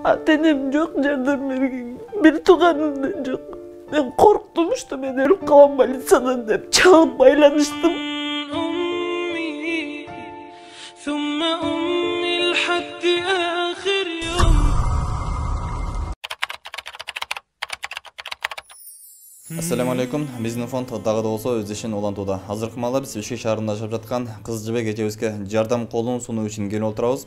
Ата-энем жок, жардам берген. Bir туганым да жок. Ben korktum işte, ben ölüp kalan больницадан деп çalıp baylanıştım. Assalamu alaikum. Биздин фонд дагы да болсо өз ишин улантууда. Азыркы маалда биз Бишкек шаарында жашап жаткан Кыз Жибек эжебизге жардам колун сунуу үчүн келип отурабыз.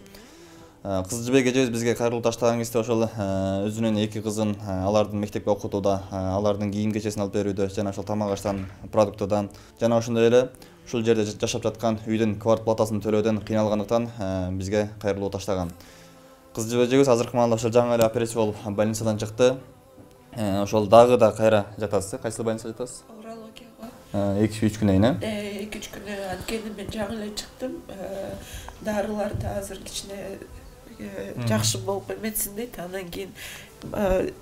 Кыз Жибек эжебиз бизге кайрылуу таштаган кезде ошол өзүнүн эки кызын алардын мектепке окутууда, алардын кийим кечесин алып берүүдө жана ошол тамак аштан, продуктудан жана ошондой эле ушул жерде жашап жаткан үйдүн квартплатасын төлөөдөн кыйналгандыктан бизге кайрылуу таштаган. Кыз Жибек эжебиз азыркы маалда ошол жаңы эле операция болуп больницадан чыкты. Ошол дагы да кайра жатасыз. Кайсы больницада жатасыз? Урологияга. 2-3 күнөйүн, 2-3 күнө анткени мен жаңы эле чыктым. Дарылар да азыр кичине жакшы болуп эметсин дейт. Андан кийин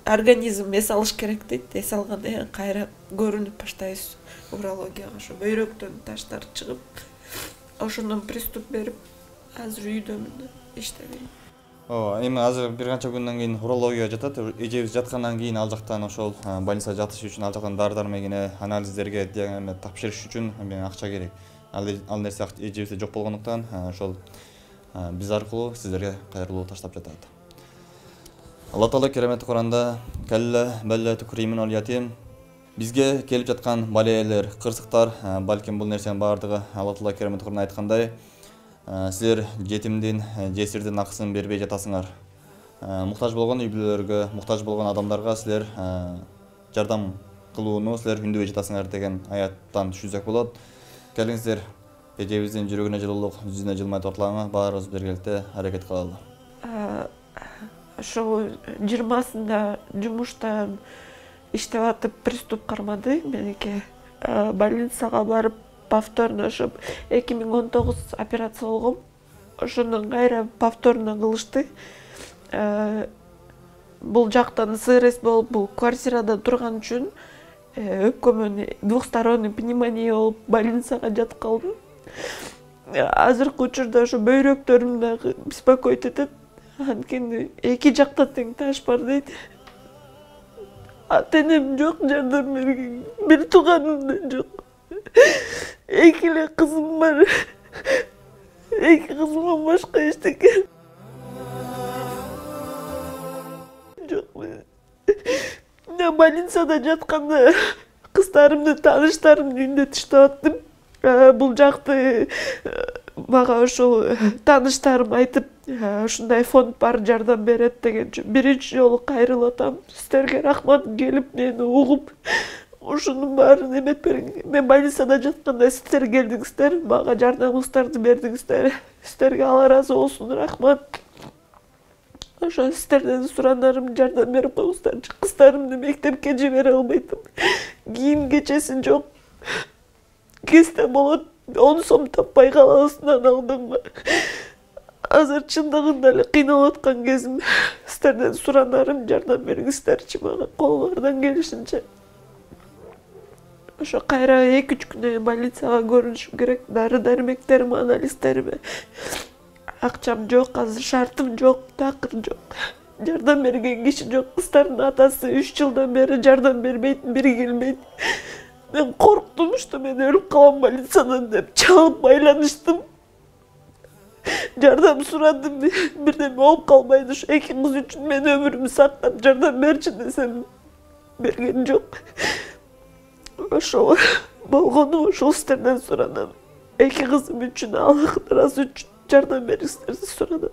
организм эс алыш керек дейт. Эс алгандан кийин кайра көрүнүп баштайбыз урологияга. Ошо бөйрөктөн таштар чыгып, ошондон приступ берип, азыр үйдөмүн, иштебейм. Эми азыр бир канча күндөн кийин урологияга жатат. Эжебиз жаткандан кийин ал жактан ошол больницада жатыш үчүн ал жактан дары-дармегине, анализдерге тапшырыш үчүн акча керек. Ал нерсе эжебизде жок болгондуктан ошол биз аркылуу сиздерге кайрылуу таштап жатат. Алла Таала кереметти Куранда «Калла балла тукримун ятим». Бизге келип жаткан балелер, кырсыктар, балким бул нерсенин баардыгы Алла Таала кереметти Куранда айткандай, силер жетимдин, жесирдин акысын бербей жатасыңар. Муктаж болгон үй-бүлөлөргө, муктаж болгон адамдарга силер жардам кылууну силер үндөбөй жатасыңар деген аяттан түшүнсөк болот. Келиңиздер, эжебиздин жүрөгүнө жылуулук, жүзүнө жылмай тартылганга баарыбыз биргеликте аракет кылалы. Ошол 20-сында жумуштан иштеп атып приступ кармады меники. Больницага барып повторно ошо 2019 операция болгом. Ошондон кайра повторно кылышты. Бул жактан СРС болуп, бул квартирада турган үчүн өпкөмөн двухсторонний пневмония болуп больницага жатып калдым. Азыркы учурда ошо бөйрөктөрүм дагы беспокоить этет. Анткени эки жакта тең таш бар дейт. Ата-энем жок, жардам берген. Bir туганым да жок. Эки эле кызым бар. Эки кызымдан башка эчтеке жок. Мен больницада жатканда кыздарымды, тааныштарымды үйүндө таштап аттым. Бул жакты мага ошол тааныштарым айтып, ушундай фонд бар, жардам берет деген. Биринчи жолу кайрылып атам. Сиздерге рахмат, келип мени угуп, ушунун баарын эметип берген. Мен больницада жатканда сиздер келдиңиздер, мага жардамыңыздарды бердиңиздер. Сиздерге Алла ыраазы болсун, рахмат. Ошо сиздерден суранарым, жардам берип коюңуздарчы. Кыздарымды мектепке жибере албайтым. Кийим кечеси жок. Кесте болот, 10 сом таппай калабыздан алдыңга. Азыр чындыгында эле кыйналып аткан кезим. Сиздерден суранарым, жардам бериңиздерчи мага колуңардан келишинче. Ошо кайра 2-3 күнөй больницага көрүнүшүм керек. Дары-дармектерим, анализдериме акчам жок, азыр шартым жок, такыр жок. Жардам берген киши жок. Кыздардын атасы 3 жылдан бери жардам бербейт, бири келбейт. Ben korktum işte, ben ölüp kalan больницадан деп çalıp baylanıştım. Жардам сұрадым, бірдеме болуп калбайды. Şu эки кыз үчүн мен өмүрүмдү сактап жардам берчи десем берген жок. Ошол болгону ошол сиздерден суранам. Эки кызым үчүн, Аллах ыраазы үчүн жардам бериңиздерди суранам.